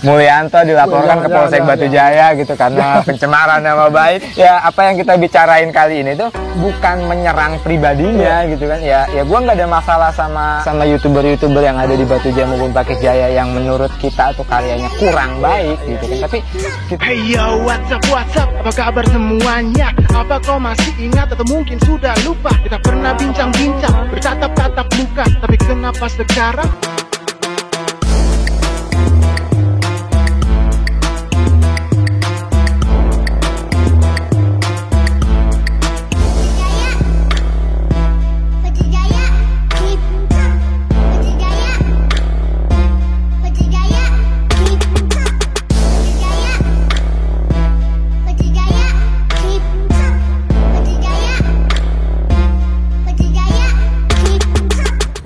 Mulyanto dilaporkan ke Polsek Batu Jaya gitu karena pencemaran nama baik. Ya apa yang kita bicarain kali ini tuh bukan menyerang pribadinya gitu kan. Ya gua nggak ada masalah sama youtuber yang ada di Batu Jaya maupun Pakis Jaya yang menurut kita tuh karyanya kurang baik gitu kan. Tapi hey yo, what's up, apa kabar semuanya? Apa kau masih ingat atau mungkin sudah lupa? Kita pernah bincang-bincang, bertatap-tatap muka. Tapi kenapa sekarang?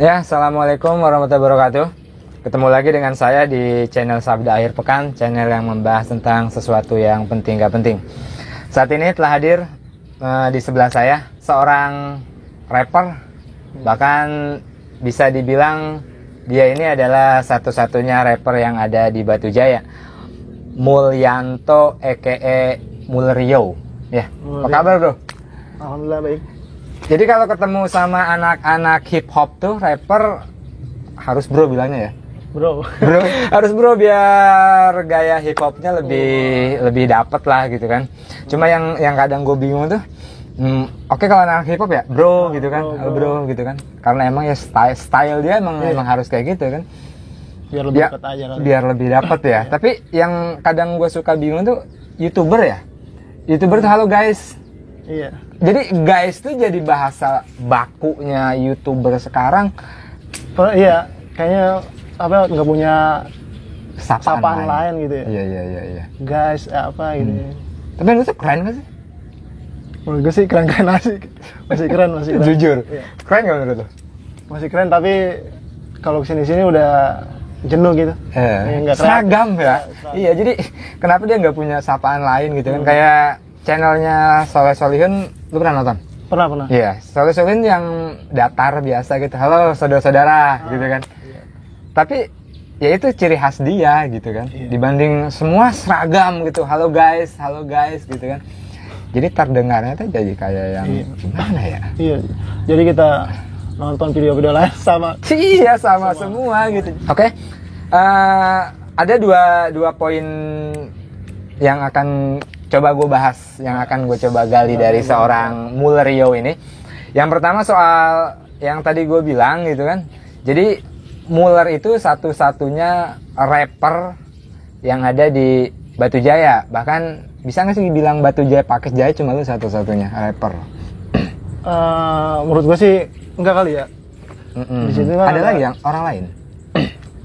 ya, assalamualaikum warahmatullahi wabarakatuh. Ketemu lagi dengan saya di channel Sabda Akhir Pekan, channel yang membahas tentang sesuatu yang penting gak penting. Saat ini telah hadir di sebelah saya seorang rapper, bahkan bisa dibilang dia ini adalah satu-satunya rapper yang ada di Batu Jaya, Mulyanto aka Mulrio. Ya, apa kabar bro? Alhamdulillah baik. Jadi kalau ketemu sama anak-anak hip hop tuh rapper harus bro bilangnya ya. Bro harus bro biar gaya hip hopnya lebih dapet lah gitu kan. Cuma yang kadang gue bingung tuh, oke kalau anak hip hop ya bro gitu kan, bro gitu kan. Karena emang ya style dia emang harus kayak gitu kan. Biar lebih dapet aja kan. Biar lebih dapet ya. Tapi yang kadang gue suka bingung tuh YouTuber ya. YouTuber tuh halo guys. Iya. Jadi guys tuh jadi bahasa bakunya YouTuber sekarang. Iya, kayaknya apa nggak punya sapaan lain gitu ya. Iya. Guys, apa gitu. Tapi lu tuh keren gak sih? Menurut gue sih keren-keren aja. Masih keren. Jujur. Iya. Keren gak menurut lu? Masih keren tapi kalau kesini-sini udah jenuh gitu. Seragam ya. Iya, jadi kenapa dia nggak punya sapaan lain gitu kan? Kayak channelnya Soleh Solihun, lu pernah nonton? Pernah. Iya, Soleh Solihun yang datar biasa gitu. Halo saudara-saudara gitu kan. Iya. Tapi ya itu ciri khas dia gitu kan. Iya. Dibanding semua seragam gitu. Halo guys gitu kan. Jadi terdengarnya tuh jadi kayak yang gimana ya? Iya. Jadi kita nonton video-video lain sama. Iya, sama semua gitu. Oke. Ada dua poin yang akan coba gue bahas, yang akan gue coba gali dari seorang Mulrio ini. Yang pertama soal yang tadi gue bilang gitu kan. Jadi Muller itu satu-satunya rapper yang ada di Batu Jaya. Bahkan bisa nggak sih bilang Batu Jaya Pakis Jaya cuma lu satu-satunya rapper? Menurut gue sih enggak kali ya. Di situ kan ada lagi yang orang lain.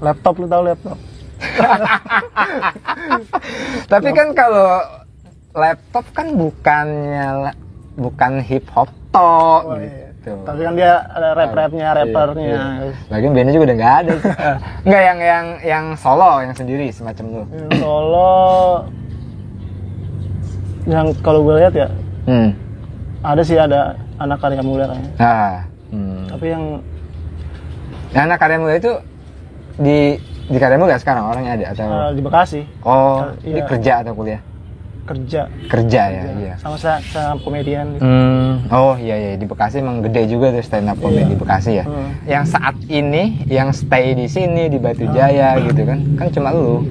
Laptop, lu tahu laptop? Tapi kan kalau laptop kan bukan hip hop toh gitu. Tapi kan dia ada rappernya. Iya. Lagian bandnya juga udah nggak ada. Nggak yang solo, yang sendiri semacam lu. Yang solo, yang kalau gue lihat ya, ada anak karya muda kayaknya. Tapi yang anak karya muda itu di karya muda sekarang orangnya ada atau di Bekasi. Oh, ini kerja atau kuliah? Kerja ya, iya. Sama komedian gitu. Oh iya, di Bekasi emang gede juga tuh stand up comedy di Bekasi ya. Yang saat ini yang stay di sini di Batu Jaya gitu kan cuma lu.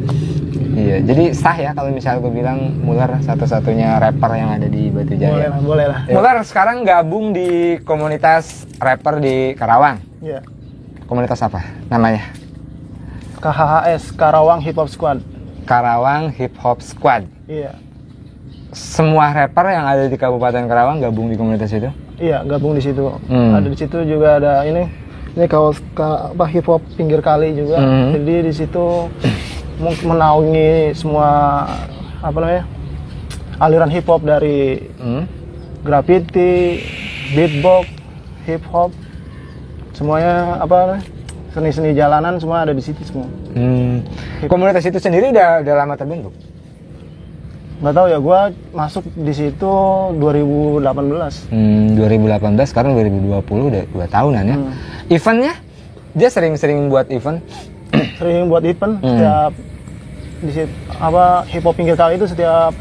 Iya, jadi sah ya kalau misalnya gue bilang Muller satu-satunya rapper yang ada di Batu Jaya. Boleh lah. Muller sekarang gabung di komunitas rapper di Karawang. Iya. Komunitas apa namanya? KHHS, Karawang Hip Hop Squad. Karawang Hip Hop Squad. Iya. Semua rapper yang ada di Kabupaten Karawang gabung di komunitas itu? Iya, gabung di situ. Ada di situ juga ada ini kaos hip hop pinggir kali juga. Jadi di situ menaungi semua aliran hip hop dari graffiti, beatbox, hip hop, semuanya seni-seni jalanan semua ada di situ semua. Komunitas itu sendiri udah lama terbentuk? Nggak tahu ya, gue masuk di situ 2018. 2018, sekarang 2020 udah 2 tahunan ya. Eventnya, dia sering-sering buat event? Sering buat event, setiap di situ apa hip hop pinggir kali itu setiap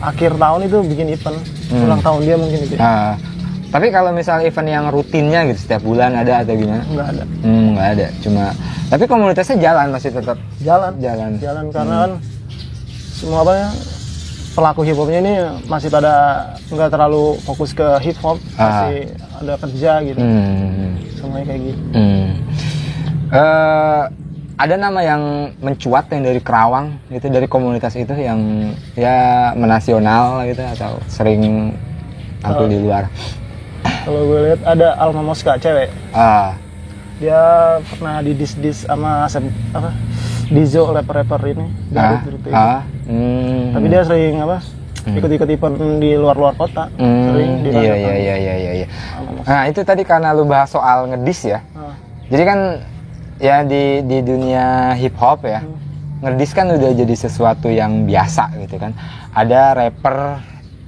akhir tahun itu bikin event ulang tahun dia mungkin itu. Tapi kalau misal event yang rutinnya gitu setiap bulan ada atau gimana? Nggak ada. Nggak ada. Cuma tapi komunitasnya jalan masih tetap jalan karena kan semua apa ya pelaku hip hopnya ini masih pada nggak terlalu fokus ke hip hop, masih ada kerja gitu. Semuanya kayak gitu. Ada nama yang mencuat yang dari Kerawang gitu, dari komunitas itu yang ya menasional gitu atau sering tampil di luar? Kalau gue lihat ada Alma Mosca cewek. Dia pernah di dis sama apa Dizo rapper ini Garut gitu. Tapi dia sering apa ikut-ikut event di luar kota. Sering di Iya. Nah itu tadi karena lu bahas soal ngedis ya. Jadi kan ya di dunia hip hop ya ngedis kan udah jadi sesuatu yang biasa gitu kan. Ada rapper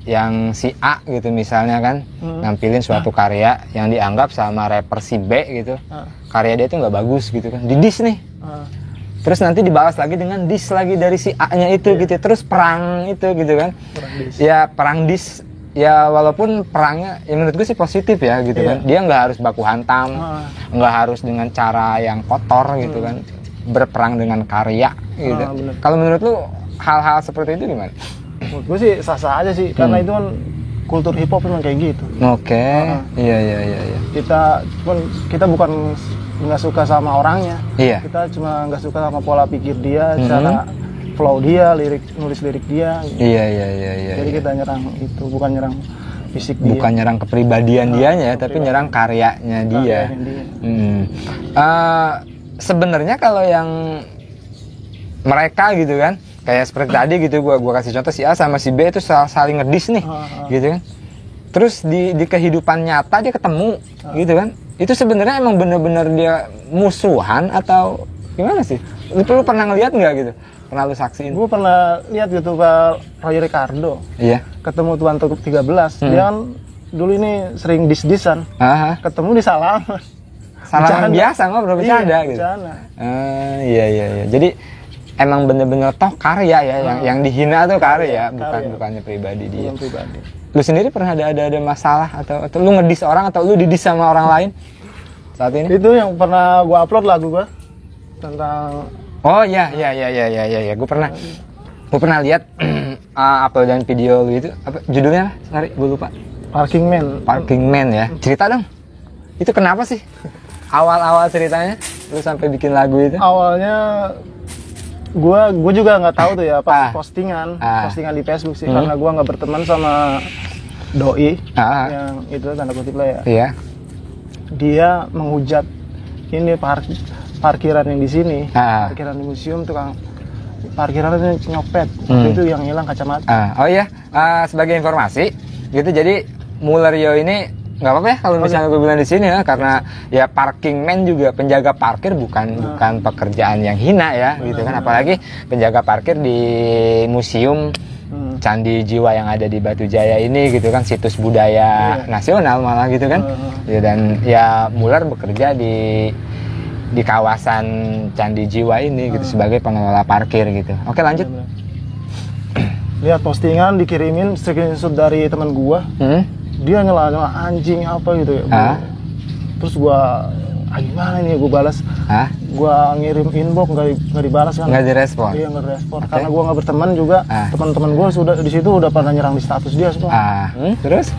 yang si A gitu misalnya kan nampilin suatu karya yang dianggap sama rapper si B gitu karya dia itu nggak bagus gitu kan, di diss nih terus nanti dibalas lagi dengan diss lagi dari si A nya itu gitu, terus perang itu gitu kan, perang diss ya, walaupun perangnya ya menurut gue sih positif ya gitu kan, dia nggak harus baku hantam, nggak harus dengan cara yang kotor gitu kan, berperang dengan karya gitu. Kalau menurut lu hal-hal seperti itu gimana? Menurut gue sih sah-sah aja sih, karena itu kan kultur hip hop memang kayak gitu. Iya. Kita bukan nggak suka sama orangnya, kita cuma nggak suka sama pola pikir dia, cara flow dia, nulis lirik dia. Gitu. Iya. Jadi kita nyerang itu, bukan nyerang fisik dia. Bukan nyerang kepribadian dianya, tapi nyerang karyanya dia. Sebenarnya kalau yang mereka gitu kan, kayak seperti tadi gitu, gua kasih contoh si A sama si B itu saling ngedis nih, gitu kan. Terus di kehidupan nyata dia ketemu, gitu kan. Itu sebenarnya emang bener-bener dia musuhan atau gimana sih? Lu pernah ngeliat nggak gitu? Pernah lu saksiin? Gue pernah lihat gitu ke Roy Ricardo. Iya. Ketemu Tuan Tukuk 13. Dia kan dulu ini sering dis-disan. Ketemu di salaman. Salaman biasa ngobrol bercanda gitu. Iya. Jadi emang bener-bener toh karya ya, yang dihina tuh karya, bukannya pribadi dia. Pribadi. Lu sendiri pernah ada masalah atau lu ngedis orang atau lu didis sama orang lain saat ini? Itu yang pernah gua upload lagu gua tentang. Oh iya, gue pernah lihat uploadan video lu itu, apa judulnya? Sorry, gue lupa. Parking Man ya. Cerita dong. Itu kenapa sih? Awal ceritanya lu sampai bikin lagu itu? Awalnya gue juga nggak tahu tuh ya pas postingan di Facebook sih, karena gue nggak berteman sama doi yang itu tanda kutip lah ya. Iya. Dia menghujat ini parkiran yang di sini, parkiran di museum, tukang parkirannya nyopet, itu yang hilang kacamata. Sebagai informasi gitu, jadi Mulleryo ini nggak apa-apa ya kalau misalnya gue bilang di sini ya, karena ya parking man juga penjaga parkir bukan pekerjaan yang hina ya gitu kan, apalagi penjaga parkir di museum Candi Jiwa yang ada di Batu Jaya ini gitu kan, situs budaya nasional malah gitu kan. Dan ya Muller bekerja di kawasan Candi Jiwa ini gitu sebagai pengelola parkir gitu. Oke, lanjut. Lihat postingan dikirimin screenshot dari teman gua. Dia nyela anjing apa gitu ya. Terus gua gimana ini gua balas. Gua ngirim inbox nggak dibalas kan. Nggak direspon. Iya, nggak direspon. Karena gua nggak berteman juga. Teman-teman gua sudah di situ udah pernah nyerang di status dia semua. Terus?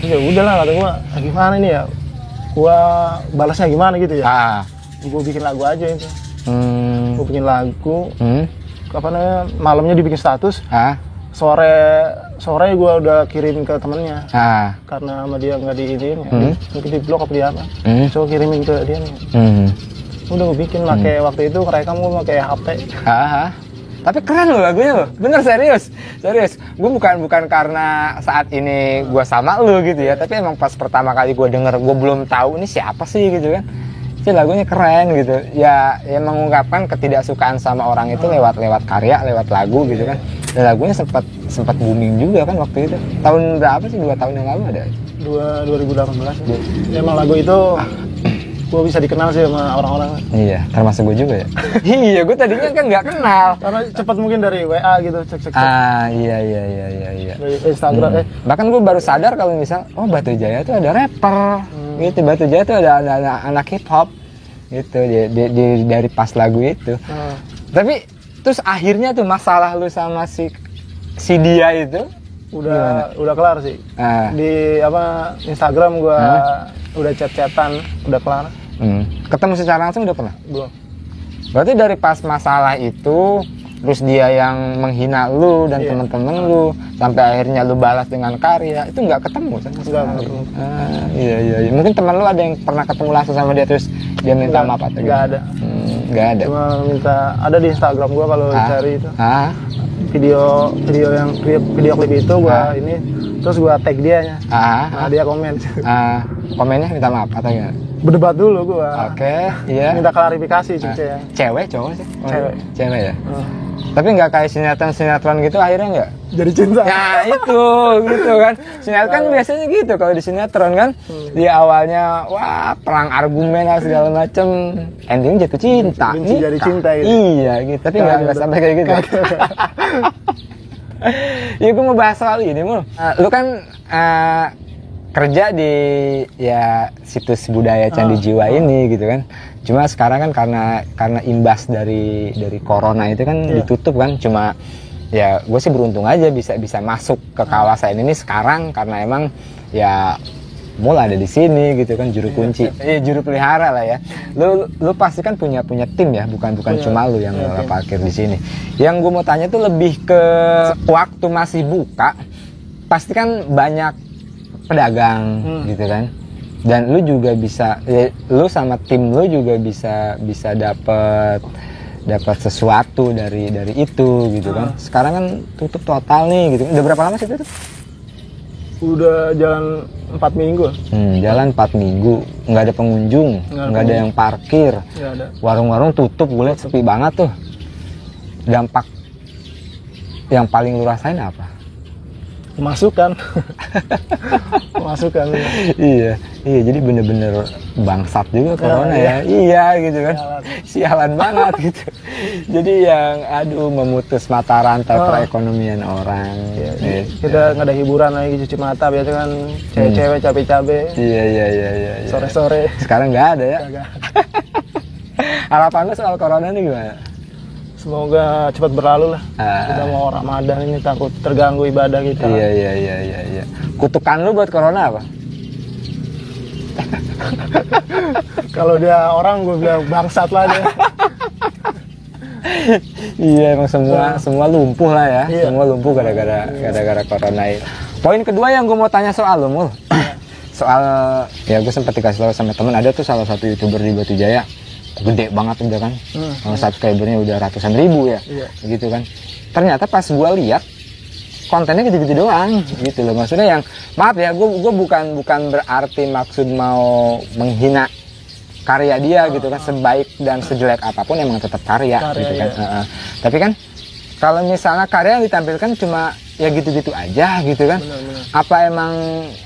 Ya udahlah kata gua, gimana ini ya? Gua balasnya gimana gitu ya. Gua bikin lagu aja itu. Gua bikin lagu. Apa namanya? Malamnya dibikin status. Sore gue udah kirim ke temennya, karena sama dia nggak diizin, mungkin di blok apa dia apa, so kirimin ke dia nih. Udah gue bikin pakai waktu itu rekam gue pakai HP. Tapi keren loh lagunya loh, bener serius. Gue bukan karena saat ini gue sama lu gitu ya, tapi emang pas pertama kali gue denger, gue belum tahu ini siapa sih gitu kan. Jadi lagunya keren gitu, ya mengungkapkan ketidaksukaan sama orang itu lewat karya, lewat lagu gitu kan. Dan lagunya sempat booming juga kan waktu itu. Tahun berapa sih? 2 tahun yang lalu ada? 2018. Emang lagu itu gue bisa dikenal sih sama orang-orang. Iya, termasuk gue juga ya. Iya, gue tadinya kan nggak kenal. Karena cepat mungkin dari WA gitu, cek. Iya. Dari Instagram. Bahkan gue baru sadar kalau misal, oh Batu Jaya tuh ada rapper, gitu. Batu Jaya tuh ada anak hip hop, gitu. Dari pas lagu itu. Tapi terus akhirnya tuh masalah lu sama si dia itu udah kelar sih. Di Instagram gue udah chat-chatan, udah kelar. Ketemu secara langsung udah pernah? Belum. Berarti dari pas masalah itu, terus dia yang menghina lu dan temen-temen lu, sampai akhirnya lu balas dengan karya, itu nggak ketemu sama sekali? Nggak ketemu. Iya. Mungkin teman lu ada yang pernah ketemu langsung sama dia terus dia minta maaf atau nggak ada. Nggak ada. Cuma minta, ada di Instagram gua kalau cari itu. Video klip itu gua ini, terus gua tag dia. Nah, dia komen. Komennya minta maaf atau gimana? Berdebat dulu gua. Oke, iya. Minta klarifikasi cewek. Cewek, cowok sih? Cewek ya? Tapi nggak kayak sinetron gitu akhirnya nggak? Jadi cinta. Ya itu, gitu kan. Sinetron kan biasanya gitu kalau di sinetron kan. Dia awalnya, wah perang argumen lah segala macem. Endingnya jatuh cinta. Benci jadi cinta gitu. Iya gitu, tapi nggak sampai kayak gitu. Ya gue mau bahas soal ini, Mul. Lu kan kerja di ya situs budaya Candi Jiwa ini gitu kan. Cuma sekarang kan karena imbas dari corona itu kan ditutup kan. Cuma ya gue sih beruntung aja bisa masuk ke kawasan ini sekarang karena emang ya Mul ada di sini gitu kan, juru kunci. Juru pelihara lah ya. Lu pasti kan punya tim ya, bukan cuma lu yang parkir di sini. Yang gue mau tanya tuh lebih ke waktu masih buka, pasti kan banyak pedagang gitu kan, dan lu juga bisa lu sama tim lu juga bisa dapat sesuatu dari itu gitu kan. Sekarang kan tutup total nih gitu. Udah berapa lama sih tutup? Udah jalan 4 minggu. Jalan 4 minggu, nggak ada pengunjung, nggak ada yang parkir, warung-warung tutup, gue liat sepi banget tuh. Dampak yang paling lu rasain apa? Masukan. Iya, jadi bener-bener bangsat juga corona ya. Iya gitu kan, sialan banget gitu. Jadi yang memutus mata rantai perekonomian orang. Kita nggak ada hiburan lagi, cuci mata biasa kan, cewek-cewek cabe-cabe. Iya. Sore-sore. Sekarang nggak ada ya. Harapan lu soal corona ini gimana? Semoga cepat berlalu lah. Kita mau Ramadan ini, takut terganggu ibadah kita. Iya. Kutukan lu buat corona apa? Kalau dia orang, gue bilang bangsat lah dia. Iya, emang semua lumpuh lah ya. Semua lumpuh gara-gara corona ini. Poin kedua yang gue mau tanya soal lu, Mul. Soal ya gue sempat dikasih tahu sama temen, ada tuh salah satu YouTuber di Batu Jaya. Gede banget udah kan, subscribernya udah ratusan ribu ya, gitu kan. Ternyata pas gue lihat kontennya gitu-gitu doang, gitu loh. Maksudnya yang maaf ya, gue bukan berarti maksud mau menghina karya dia gitu kan. Sebaik dan sejelek apapun emang tetap karya gitu kan. Tapi kan kalau misalnya karya yang ditampilkan cuma ya gitu-gitu aja gitu kan. Benar. Apa emang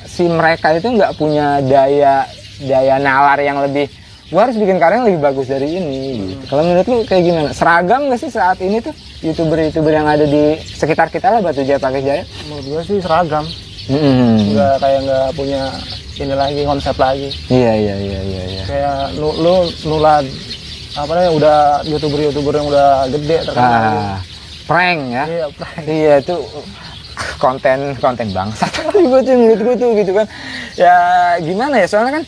si mereka itu nggak punya daya nalar yang lebih, gua harus bikin karya yang lebih bagus dari ini gitu. Kalau menurut lu kayak gimana? Seragam gak sih saat ini tuh YouTuber yang ada di sekitar kita lah, Batu Jaya, Pakis Jaya? Menurut gua sih seragam. Nggak punya ini lagi, konsep lagi. Iya. Kayak lu nulat apa namanya, udah YouTuber yang udah gede terkenal. Prank ya? Iya, prank. Iya, itu konten bangsat. Menurut gua tuh gitu kan. Ya gimana ya, soalnya kan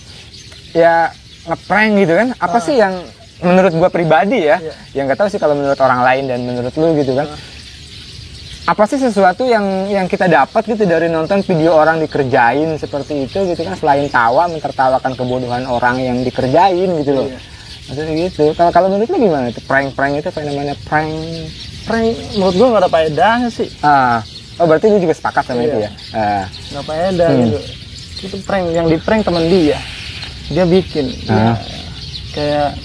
ya ngeprank gitu kan. Apa sih yang menurut gua pribadi ya, yang nggak tahu sih kalau menurut orang lain dan menurut lu gitu kan. Apa sih sesuatu yang kita dapat gitu dari nonton video orang dikerjain seperti itu gitu kan, selain tawa, mentertawakan kebodohan orang yang dikerjain gitu loh. Maksudnya gitu. Kalau menurut lu gimana itu prank itu, fenomena prank menurut gua nggak ada faedahnya sih. Oh berarti lu juga sepakat sama itu ya? Nggak faedah gitu. Itu prank, yang di prank teman dia bikin. Kayak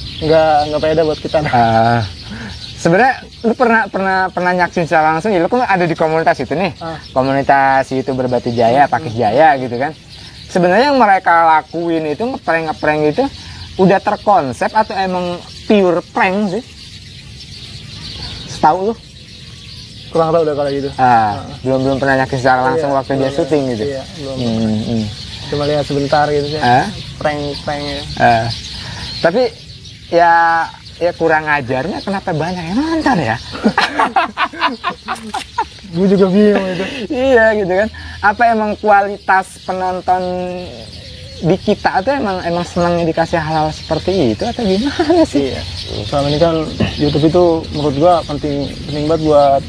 nggak faedah buat kita. Sebenarnya lu pernah nyaksin secara langsung ya, lu kan ada di komunitas itu nih, komunitas YouTuber Batu Jaya, Pakis Jaya gitu kan. Sebenarnya yang mereka lakuin itu ngeprank itu udah terkonsep atau emang pure prank sih? Setahu lu? Kurang tahu udah kalau gitu. Belum pernah nyakin secara langsung waktu dia syuting gitu. Iya, belum. Cuma lihat sebentar gitu sih. Prank. Tapi ya kurang ajarnya kenapa banyak yang nonton ya? Gue juga bingung itu. Iya gitu kan. Apa emang kualitas penonton di kita tuh emang senangnya dikasih hal-hal seperti itu atau gimana sih? Iya. Selama ini kan YouTube itu menurut gua penting banget buat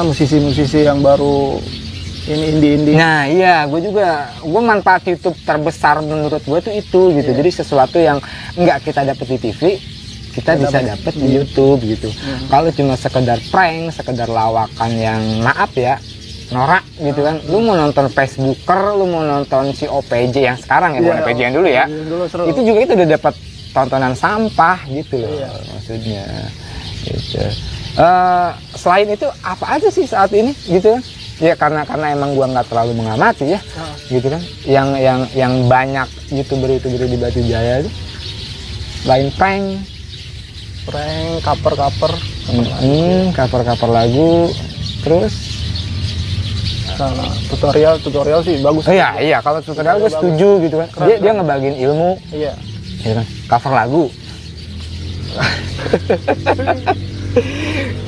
musisi-musisi yang baru ini indie. Nah iya, gue manfaat YouTube terbesar menurut gue tuh itu gitu. Jadi sesuatu yang nggak kita dapet di TV, kita bisa dapet di YouTube gitu. Kalau cuma sekedar prank, sekedar lawakan yang maaf ya, norak gitu kan. Lu mau nonton Facebooker, lu mau nonton si OPJ yang sekarang ya, bukan OPJ yang dulu ya. Itu juga itu udah dapat tontonan sampah gitu loh, maksudnya. Gitu. Selain itu apa aja sih saat ini gitu kan? Ya karena emang gua nggak terlalu mengamati ya, gitu kan. Yang banyak youtuber di Batu Jaya itu selain prank, cover lagu, terus sama tutorial sih bagus. Oh iya kalau tutorial gue setuju gitu kan. Dia ngebagiin ilmu. Iya. Gitu kan. Cover lagu.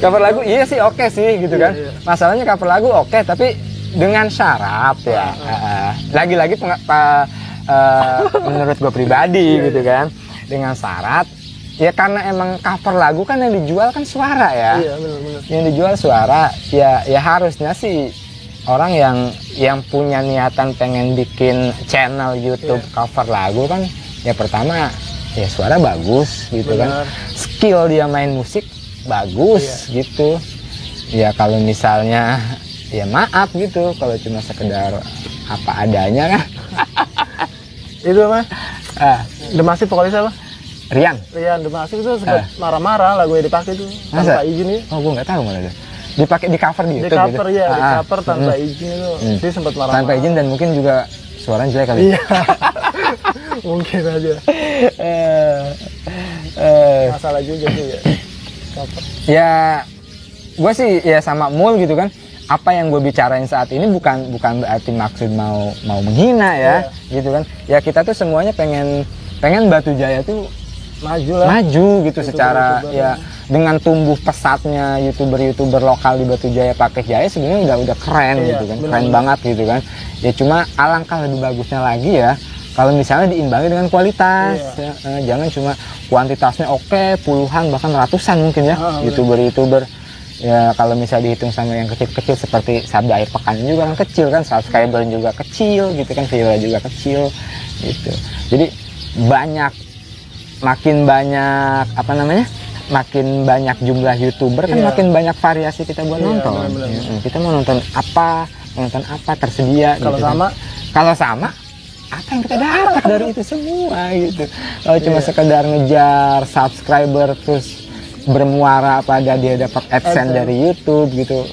Cover lagu iya sih oke sih gitu kan. Iya. Masalahnya cover lagu oke tapi dengan syarat ya. Lagi-lagi menurut gue pribadi gitu kan. Dengan syarat ya karena emang cover lagu kan yang dijual kan suara ya. Iya benar. Yang dijual suara ya harusnya sih orang yang punya niatan pengen bikin channel YouTube cover lagu kan ya pertama ya suara bagus gitu. Bener. Kan skill dia main musik bagus gitu ya. Kalau misalnya ya maaf gitu kalau cuma sekedar apa adanya kan. Itu mah The Massive vokalis apa? Rian The Massive itu sempat marah-marah lagu yang dipakai itu tanpa izin ya. Oh gue nggak tahu malah deh. Dipakai di cover di YouTube cover gitu? Di cover tanpa izin itu dia sempat marah-marah. Tanpa izin dan mungkin juga suaranya jelek kali. Iya. Mungkin aja. Masalah juga sih ya. Cover. Ya gue sih ya sama Mul gitu kan. Apa yang gue bicarain saat ini bukan berarti maksud mau menghina ya, gitu kan. Ya kita tuh semuanya pengen Batu Jaya tuh maju gitu secara ya dengan tumbuh pesatnya youtuber lokal di Batu Jaya Pakis Jaya sebenarnya udah keren gitu kan, keren banget gitu kan. Ya cuma alangkah lebih bagusnya lagi ya kalau misalnya diimbangi dengan kualitas. Jangan cuma kuantitasnya oke, puluhan bahkan ratusan mungkin ya youtuber ya. Kalau misalnya dihitung sama yang kecil-kecil seperti Sabda Air Pekan juga kan kecil kan, subscriber juga kecil gitu kan, viewer juga kecil gitu. Jadi makin banyak jumlah youtuber kan makin banyak variasi kita buat nonton. Kita mau nonton apa tersedia. Kalau sama apa yang kita dapat dari itu semua gitu. Kalau cuma sekedar ngejar subscriber terus bermuara pada dia dapat AdSense dari YouTube gitu,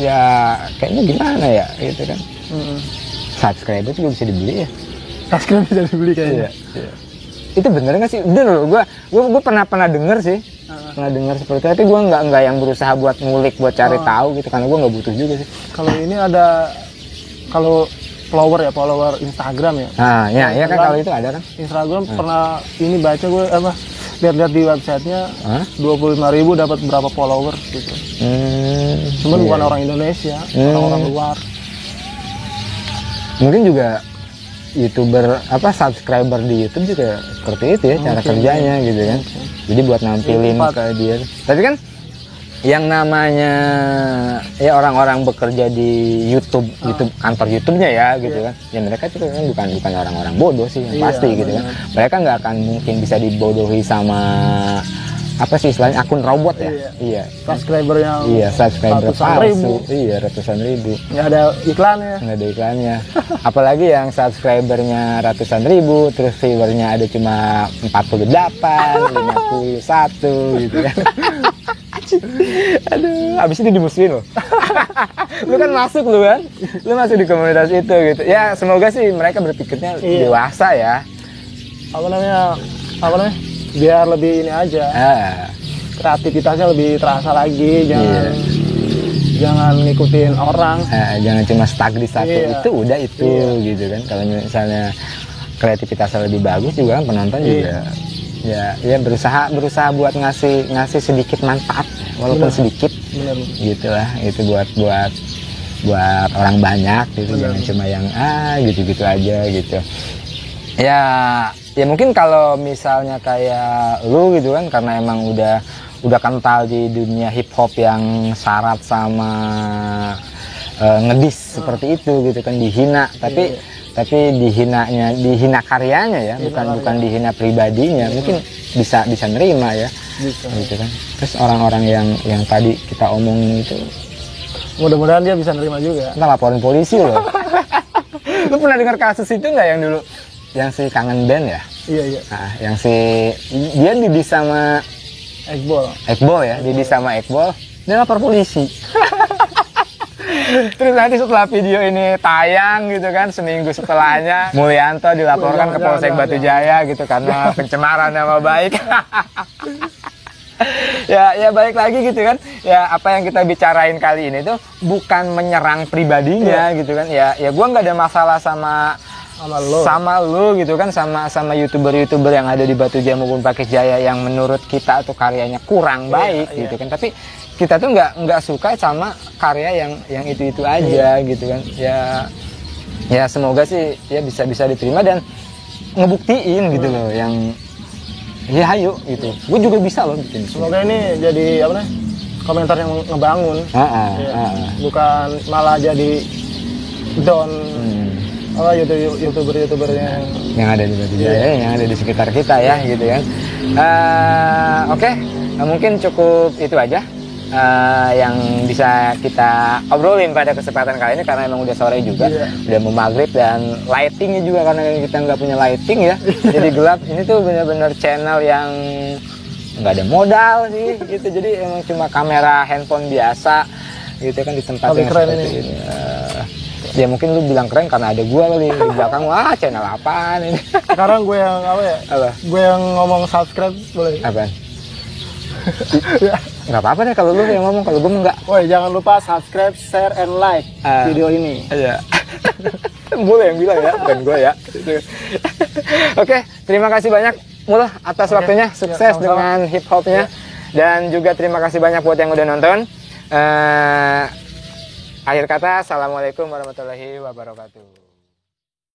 ya kayaknya gimana ya gitu kan. Subscriber juga bisa dibeli ya. Subscriber bisa dibeli kayaknya. Itu bener nggak sih? Bener loh, gue pernah denger sih, pernah denger seperti itu. Tapi gue nggak yang berusaha buat ngulik, buat cari tahu gitu, karena gue nggak butuh juga sih. Kalau ini ada, kalau follower Instagram ya. Ya kan kalau itu ada kan. Instagram pernah ini baca gue lihat di websitenya 25.000 dapat berapa follower gitu. Cuman bukan orang Indonesia, orang-orang luar. Mungkin juga YouTuber subscriber di YouTube juga seperti itu ya cara kerjanya gitu kan. Jadi buat nampilin ke dia. Tapi kan yang namanya ya orang-orang bekerja di YouTube kantor YouTube-nya ya gitu kan. Ya mereka itu kan bukan orang-orang bodoh sih yang pasti gitu kan. Mereka nggak akan mungkin bisa dibodohi sama apa sih istilahnya akun robot ya. Iya. Subscriber yang subscriber palsu. Ratusan ribu. Nggak ada iklannya. Apalagi yang subscribernya ratusan ribu, terus viewernya ada cuma 48, 51 gitu kan. Aduh, abis itu dimusuhin loh. Lu kan masuk lu masuk di komunitas itu gitu. Ya semoga sih mereka berpikirnya dewasa ya. apa namanya biar lebih ini aja, kreativitasnya lebih terasa lagi, jangan ngikutin orang, jangan cuma stuck di satu itu udah itu gitu kan. Kalau misalnya kreativitasnya lebih bagus juga kan penonton juga ya berusaha buat ngasih sedikit manfaat walaupun sedikit. Bener. Gitulah, itu buat orang banyak gitu. Jangan cuma yang gitu-gitu aja gitu. Ya mungkin kalau misalnya kayak lu gitu kan, karena emang udah kental di dunia hip hop yang syarat sama ngedis seperti itu gitu kan, dihina, tapi dihina karyanya ya, bukan dihina pribadinya, mungkin bisa nerima ya, gitu kan. Terus orang-orang yang tadi kita omongin itu, mudah-mudahan dia bisa nerima juga. Kita laporin polisi loh. Lu pernah dengar kasus itu nggak, yang dulu yang si Kangen Band ya? Iya. Nah, yang dia didis sama Ekbol ya, didis sama Ekbol, dia lapor polisi. Terus nanti setelah video ini tayang gitu kan, seminggu setelahnya Mulyanto dilaporkan ke Polsek Batu Jaya gitu karena pencemaran nama baik. ya balik lagi gitu kan, ya apa yang kita bicarain kali ini tuh bukan menyerang pribadinya gitu kan, ya gua nggak ada masalah sama lu gitu kan, sama youtuber yang ada di Batu Jaya maupun Pakis Jaya yang menurut kita atau karyanya kurang baik gitu kan, tapi kita tuh nggak suka sama karya yang itu aja gitu kan. Ya semoga sih ya bisa diterima dan ngebuktiin gitu loh, yang ya ayo gitu. Gue juga bisa loh bikin. Semoga ini jadi apa nih, komentar yang ngebangun, bukan malah jadi down. YouTuber yang ada di Batu Jaya, yang ada di sekitar kita ya gitu kan. Oke, mungkin cukup itu aja yang bisa kita obrolin pada kesempatan kali ini, karena emang udah sore juga, udah mau maghrib, dan lightingnya juga karena kita nggak punya lighting ya, jadi gelap. Ini tuh benar-benar channel yang nggak ada modal sih gitu, jadi emang cuma kamera handphone biasa gitu kan di tempat yang keren seperti ini. Ya mungkin lu bilang keren karena ada gua kali di belakang. Wah, channel apaan ini? Sekarang gue yang apa? Gue yang ngomong subscribe, boleh? Apaan? Nggak apa-apa deh kalau lu yang ngomong, kalau gua enggak. Woi, jangan lupa subscribe, share, and like video ini. Iya. Boleh yang bilang ya, bukan gua ya. Oke, terima kasih banyak Mul atas waktunya. Sukses dengan hip hopnya. Dan juga terima kasih banyak buat yang udah nonton. Akhir kata, assalamualaikum warahmatullahi wabarakatuh.